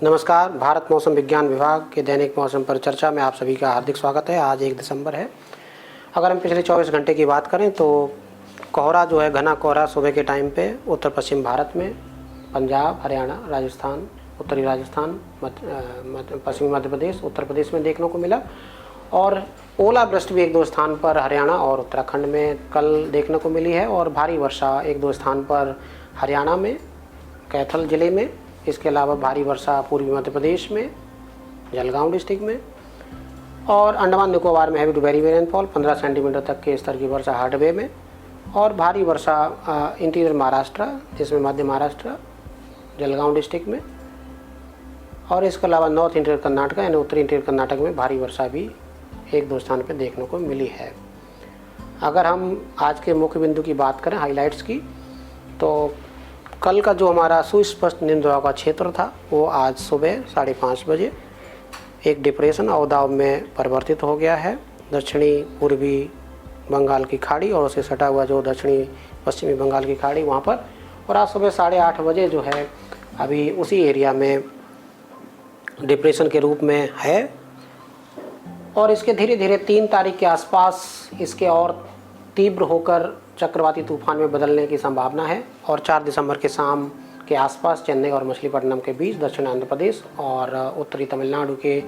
नमस्कार। भारत मौसम विज्ञान विभाग के दैनिक मौसम पर चर्चा में आप सभी का हार्दिक स्वागत है। आज 1 दिसंबर है। अगर हम पिछले 24 घंटे की बात करें तो कोहरा जो है, घना कोहरा सुबह के टाइम पे उत्तर पश्चिम भारत में पंजाब, हरियाणा, राजस्थान, उत्तरी राजस्थान, पश्चिमी मध्य प्रदेश, उत्तर प्रदेश में देखने को मिला। और ओलावृष्टि भी 1-2 स्थान पर हरियाणा और उत्तराखंड में कल देखने को मिली है। और भारी वर्षा 1-2 स्थान पर हरियाणा में कैथल ज़िले में, इसके अलावा भारी वर्षा पूर्वी मध्य प्रदेश में जलगांव डिस्ट्रिक्ट में, और अंडमान निकोबार में heavy to very rainfall 15 centimetre तक के स्तर की वर्षा हार्डवे में, और भारी वर्षा इंटीरियर महाराष्ट्र जिसमें मध्य महाराष्ट्र जलगांव डिस्ट्रिक्ट में, और इसके अलावा नॉर्थ इंटीरियर कर्नाटक यानी उत्तरी इंटीरियर कर्नाटक में भारी वर्षा भी 1-2 स्थान पर देखने को मिली है। अगर हम आज के मुख्य बिंदु की बात करें, हाइलाइट्स की, तो कल का जो हमारा सुस्पष्ट निम्न दबाव का क्षेत्र था वो आज सुबह 5:30 बजे एक डिप्रेशन अवदाब में परिवर्तित हो गया है दक्षिणी पूर्वी बंगाल की खाड़ी और उससे सटा हुआ जो दक्षिणी पश्चिमी बंगाल की खाड़ी वहाँ पर, और आज सुबह 8:30 बजे जो है अभी उसी एरिया में डिप्रेशन के रूप में है। और इसके धीरे धीरे 3 तारीख के आसपास इसके और तीव्र होकर चक्रवाती तूफान में बदलने की संभावना है। और 4 दिसंबर के शाम के आसपास चेन्नई और मछलीपट्टनम के बीच दक्षिण आंध्र प्रदेश और उत्तरी तमिलनाडु के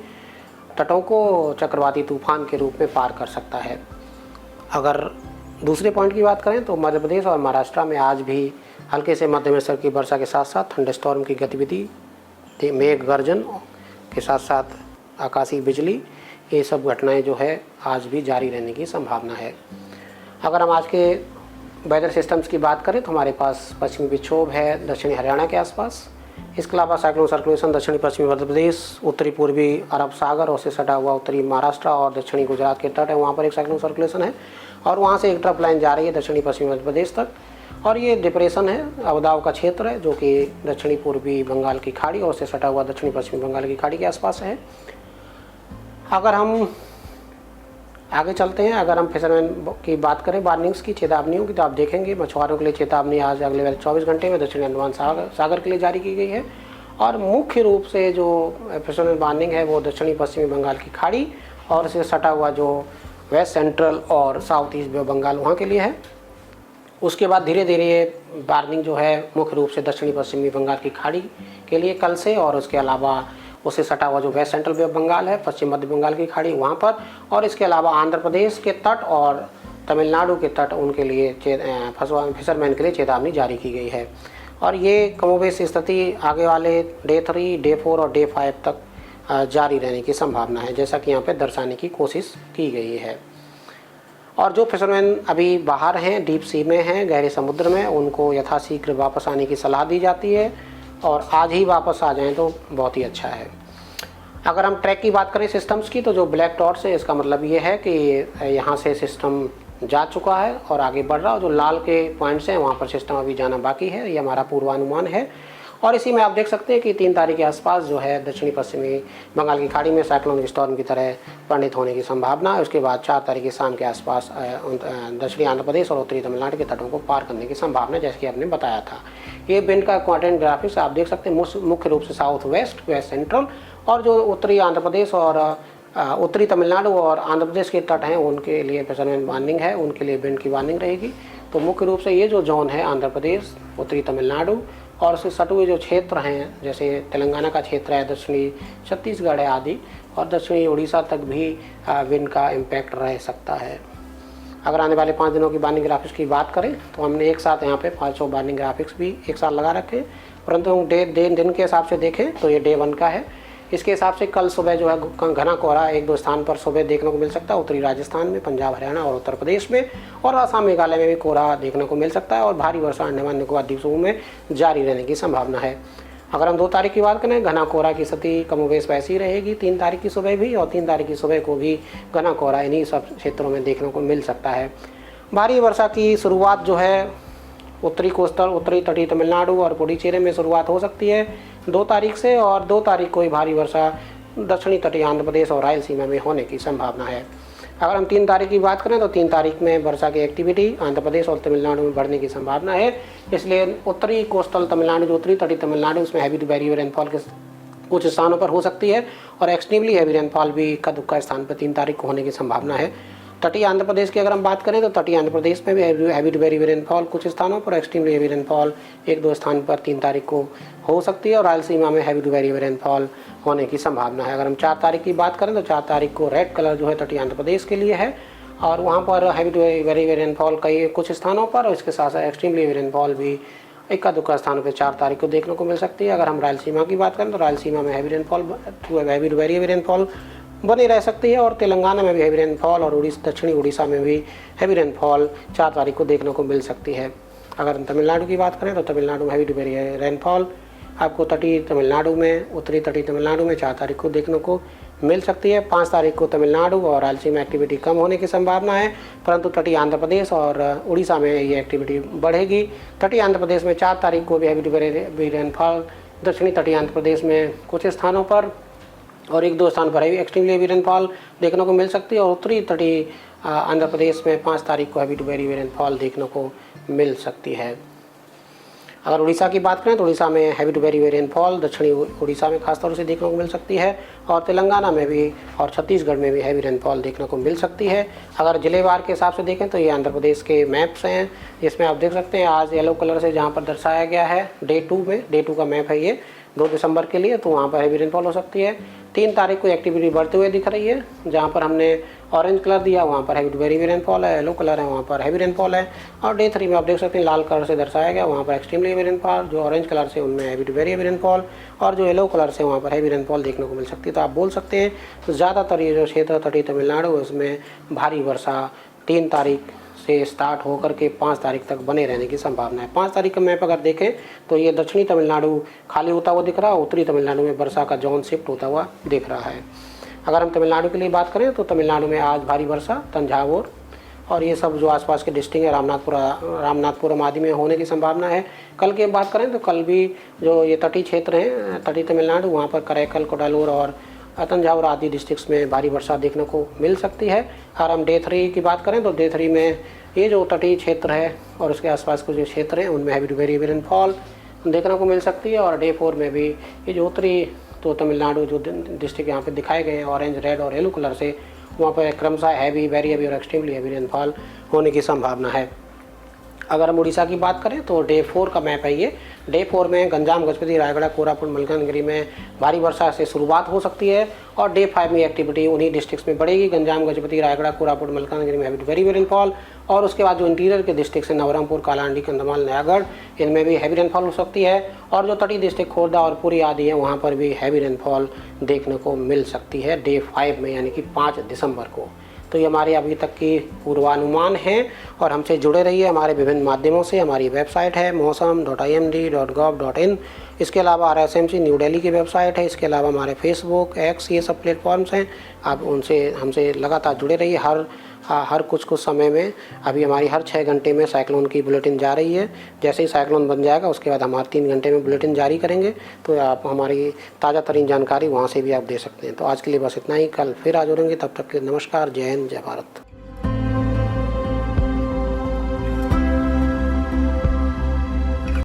तटों को चक्रवाती तूफान के रूप में पार कर सकता है। अगर दूसरे पॉइंट की बात करें तो मध्य प्रदेश और महाराष्ट्र में आज भी हल्के से मध्यम स्तर की वर्षा के साथ साथ थंडरस्टॉर्म की गतिविधि, मेघ गर्जन के साथ साथ आकाशीय बिजली, ये सब घटनाएं जो है आज भी जारी रहने की संभावना है। अगर हम आज के वेदर सिस्टम्स की बात करें तो हमारे पास पश्चिमी विक्षोभ है दक्षिणी हरियाणा के आसपास। इसके अलावा साइक्लोन सर्कुलेशन दक्षिणी पश्चिमी मध्य प्रदेश, उत्तरी पूर्वी अरब सागर और उससे सटा हुआ उत्तरी महाराष्ट्र और दक्षिणी गुजरात के तट है, वहाँ पर एक साइक्लोन सर्कुलेशन है और वहाँ से एक ट्रफ लाइन जा रही है दक्षिणी पश्चिमी मध्य प्रदेश तक। और ये डिप्रेशन है, अवदाव का क्षेत्र है जो कि दक्षिणी पूर्वी बंगाल की खाड़ी और उससे सटा हुआ दक्षिणी पश्चिमी बंगाल की खाड़ी के आसपास है। अगर हम आगे चलते हैं, अगर हम फिशरमैन की बात करें, वार्निंग्स की, चेतावनियों की, तो आप देखेंगे मछुआरों के लिए चेतावनी आज अगले 24 घंटे में दक्षिणी अंडमान सागर के लिए जारी की गई है। और मुख्य रूप से जो फिशरमैन वार्निंग है वो दक्षिणी पश्चिमी बंगाल की खाड़ी और इससे सटा हुआ जो वेस्ट सेंट्रल और साउथ ईस्ट बंगाल वहाँ के लिए है। उसके बाद धीरे धीरे ये वार्निंग जो है मुख्य रूप से दक्षिणी पश्चिमी बंगाल की खाड़ी के लिए कल से, और उसके अलावा उससे सटा हुआ जो west central bay of Bengal है, पश्चिम मध्य बंगाल की खाड़ी वहाँ पर, और इसके अलावा आंध्र प्रदेश के तट और तमिलनाडु के तट, उनके लिए फिशरमैन के लिए चेतावनी जारी की गई है। और ये कमोबेश स्थिति आगे वाले डे 3, डे 4 और डे 5 तक जारी रहने की संभावना है, जैसा कि यहाँ पे दर्शाने की कोशिश की गई है। और जो फिशरमैन अभी बाहर हैं, डीप सी में हैं, गहरे समुद्र में, उनको यथाशीघ्र वापस आने की सलाह दी जाती है और आज ही वापस आ जाएं तो बहुत ही अच्छा है। अगर हम ट्रैक की बात करें सिस्टम्स की, तो जो ब्लैक डॉट्स है इसका मतलब ये है कि यहाँ से सिस्टम जा चुका है और आगे बढ़ रहा है। जो लाल के पॉइंट्स हैं वहाँ पर सिस्टम अभी जाना बाकी है, ये हमारा पूर्वानुमान है। और इसी में आप देख सकते हैं कि 3 तारीख के आसपास जो है दक्षिणी पश्चिमी बंगाल की खाड़ी में साइक्लोन स्टॉर्म की तरह परिणित होने की संभावना है। उसके बाद 4 तारीख की शाम के आसपास दक्षिणी आंध्र प्रदेश और उत्तरी तमिलनाडु के तटों को पार करने की संभावना, जैसे कि आपने बताया था। ये विंड का क्वाड्रेंट ग्राफिक्स आप देख सकते हैं, मुख्य रूप से साउथ वेस्ट, वेस्ट सेंट्रल, और जो उत्तरी आंध्र प्रदेश और उत्तरी तमिलनाडु और आंध्र प्रदेश के तट हैं उनके लिए फिशरमैन वार्निंग है, उनके लिए विंड की वार्निंग रहेगी। तो मुख्य रूप से ये जो जोन है आंध्र प्रदेश, उत्तरी तमिलनाडु और उससे सटे हुए जो क्षेत्र हैं, जैसे तेलंगाना का क्षेत्र है, दक्षिणी छत्तीसगढ़ है आदि, और दक्षिणी उड़ीसा तक भी विंड का इम्पैक्ट रह सकता है। अगर आने वाले 5 दिनों की वार्निंग ग्राफिक्स की बात करें तो हमने एक साथ यहाँ पे 500 वार्निंग ग्राफिक्स भी एक साथ लगा रखे हैं, परंतु हम दिन के हिसाब से देखें तो ये डे 1 का है। इसके हिसाब से कल सुबह जो है घना कोहरा 1-2 स्थान पर सुबह देखने को मिल सकता है, उत्तरी राजस्थान में, पंजाब, हरियाणा और उत्तर प्रदेश में, और असम, मेघालय में भी कोहरा देखने को मिल सकता है। और भारी वर्षा अंडमान निकोबार द्वीप समूह में जारी रहने की संभावना है। अगर हम 2 तारीख की बात करें, घना कोहरा की स्थिति कमोबेश वैसी ही रहेगी 3 तारीख की सुबह भी, और 3 तारीख की सुबह को भी घना कोहरा इन्हीं सब क्षेत्रों में देखने को मिल सकता है। भारी वर्षा की शुरुआत जो है उत्तरी कोस्टल, उत्तरी तटीय तमिलनाडु और पुडुचेरी में शुरुआत हो सकती है 2 तारीख से, और 2 तारीख को ही भारी वर्षा दक्षिणी तटीय आंध्र प्रदेश और रायलसीमा में होने की संभावना है। अगर हम 3 तारीख की बात करें तो 3 तारीख में वर्षा की एक्टिविटी आंध्र प्रदेश और तमिलनाडु में बढ़ने की संभावना है। इसलिए उत्तरी कोस्टल तमिलनाडु, जो उत्तरी तटीय तमिलनाडु, उसमें हैवी टू वेरी रेनफॉल के कुछ स्थानों पर हो सकती है और एक्सट्रीमली हैवी रेनफॉल भी इक्का दुक्का स्थान पर 3 तारीख को होने की संभावना है। तटीय आंध्र प्रदेश की अगर हम बात करें तो तटीय आंध्र प्रदेश में भी heavy to very heavy rainfall कुछ स्थानों पर, एक्सट्रीमली हैवी रेनफॉल 1-2 स्थान पर 3 तारीख को हो सकती है और रायलसीमा में heavy to very heavy rainfall होने की संभावना है। अगर हम 4 तारीख की बात करें तो 4 तारीख को रेड कलर जो है तटीय आंध्र प्रदेश के लिए है और वहाँ पर heavy to very heavy rainfall कई कुछ स्थानों पर और इसके साथ साथ एक्सट्रीमली हेवी रेनफॉल भी इक्का दुक्का स्थानों पर 4 तारीख को देखने को मिल सकती है। अगर हम रायलसीमा की बात करें तो रायलसीमा में heavy to very heavy rainfall बनी रह सकती है और तेलंगाना में भी हैवी रेनफॉल और दक्षिणी उड़ीसा में भी हैवी रेनफॉल 4 तारीख को देखने को मिल सकती है। अगर हम तमिलनाडु की बात करें तो तमिलनाडु में हैवी टू वेरी रेनफॉल आपको तटीय तमिलनाडु में, उत्तरी तटीय तमिलनाडु में 4 तारीख को देखने को मिल सकती है। 5 तारीख को तमिलनाडु और रायलसीमा एक्टिविटी कम होने की संभावना है, परंतु तटीय आंध्र प्रदेश और उड़ीसा में ये एक्टिविटी बढ़ेगी। तटीय आंध्र प्रदेश में 4 तारीख को भी हैवी टू वेरी रेनफॉल, दक्षिणी तटीय आंध्र प्रदेश में कुछ स्थानों पर और 1-2 स्थान पर एक्सट्रीमली हेवी रेनफॉल देखने को मिल सकती है और उत्तरी तटीय आंध्र प्रदेश में 5 तारीख को हैवी टू वेरी रेनफॉल देखने को मिल सकती है। अगर उड़ीसा की बात करें तो उड़ीसा में हैवी टू वेरी रेनफॉल दक्षिणी उड़ीसा में खासतौर से देखने को मिल सकती है और तेलंगाना में भी और छत्तीसगढ़ में भी हैवी रेनफॉल देखने को मिल सकती है। अगर जिलेवार के हिसाब से देखें तो ये आंध्र प्रदेश के मैप्स हैं, जिसमें आप देख सकते हैं आज येलो कलर से जहाँ पर दर्शाया गया है डे 2 का मैप है ये 2 दिसंबर के लिए, तो वहाँ पर हैवी रेनफॉल हो सकती है। 3 तारीख को एक्टिविटी बढ़ते हुए दिख रही है, जहाँ पर हमने ऑरेंज कलर दिया वहाँ पर हैवी टू वेरी रेनफॉल है, येलो कलर है वहाँ पर हैवी रेनफॉल है और डे 3 में आप देख सकते हैं लाल कलर से दर्शाया गया वहाँ पर एक्सट्रीमली हैवी रेनफॉल, जो ऑरेंज कलर से उनमें हैवी टू वेरी रेनफॉल और जो येलो कलर से वहाँ पर हैवी रेनफॉल देखने को मिल सकती है। तो आप बोल सकते हैं तो ज़्यादातर ये जो क्षेत्र तटीय तमिलनाडु है उसमें भारी वर्षा 3 तारीख से स्टार्ट होकर के 5 तारीख तक बने रहने की संभावना है। 5 तारीख का मैप अगर देखें तो ये दक्षिणी तमिलनाडु खाली होता हुआ दिख रहा है, उत्तरी तमिलनाडु में वर्षा का जोन शिफ्ट होता हुआ दिख रहा है। अगर हम तमिलनाडु के लिए बात करें तो तमिलनाडु में आज भारी वर्षा तंजावुर और ये सब जो आसपास के डिस्ट्रिक्ट है रामनाथपुरम आदि में होने की संभावना है। कल की बात करें तो कल भी जो ये तटीय क्षेत्र हैं तटीय तमिलनाडु वहाँ पर करैकल, कोडालूर और तंजावुर आदि डिस्ट्रिक्ट्स में भारी वर्षा देखने को मिल सकती है। और हम डे 3 की बात करें तो डे 3 में ये जो तटीय क्षेत्र है और उसके आसपास के जो क्षेत्र हैं उनमें हैवी टू वेरी रेनफॉल देखने को मिल सकती है और डे 4 में भी ये जो उत्तरी तो तमिलनाडु जो डिस्ट्रिक्ट यहाँ पे दिखाए गए हैं ऑरेंज, रेड और येलो कलर से, वहाँ पर क्रमशः हैवी, वेरी हैवी और एक्सट्रीमली हैवी रेनफॉल होने की संभावना है। अगर हम उड़ीसा की बात करें तो डे 4 का मैप है ये। डे 4 में गंजाम, गजपति, रायगढ़, कोरापुट, मलकानगिरी में भारी वर्षा से शुरुआत हो सकती है और डे 5 में एक्टिविटी उन्हीं डिस्ट्रिक्ट्स में बढ़ेगी। गंजाम, गजपति, रायगढ़, कोरापुट, मलकानगिरी में हैवी टू वेरी रेनफॉल और उसके बाद जो इंटीरियर के डिस्ट्रिक्ट हैं नवरंगपुर, कालाहांडी, कंधमाल, नयागढ़, इनमें भी हैवी रेनफॉल हो सकती है और जो तटीय डिस्ट्रिक्ट खोर्धा और पुरी आदि है वहाँ पर भी हैवी रेनफॉल देखने को मिल सकती है डे 5 में, यानी कि 5 दिसंबर को। तो ये हमारे अभी तक की पूर्वानुमान है और हमसे जुड़े रहिए हमारे विभिन्न माध्यमों से। हमारी वेबसाइट है mosam.imd.gov.in, इसके अलावा RSMC न्यू दिल्ली की वेबसाइट है, इसके अलावा हमारे फेसबुक, एक्स, ये सब प्लेटफॉर्म्स हैं। आप उनसे हमसे लगातार जुड़े रहिए। हर कुछ समय में अभी हमारी हर 6 घंटे में साइक्लोन की बुलेटिन जा रही है। जैसे ही साइक्लोन बन जाएगा उसके बाद हमारे 3 घंटे में बुलेटिन जारी करेंगे, तो आप हमारी ताज़ा तरीन जानकारी वहाँ से भी आप दे सकते हैं। तो आज के लिए बस इतना ही, कल फिर आ जुड़ेंगे, तब तक के नमस्कार, जय हिंद, जय भारत।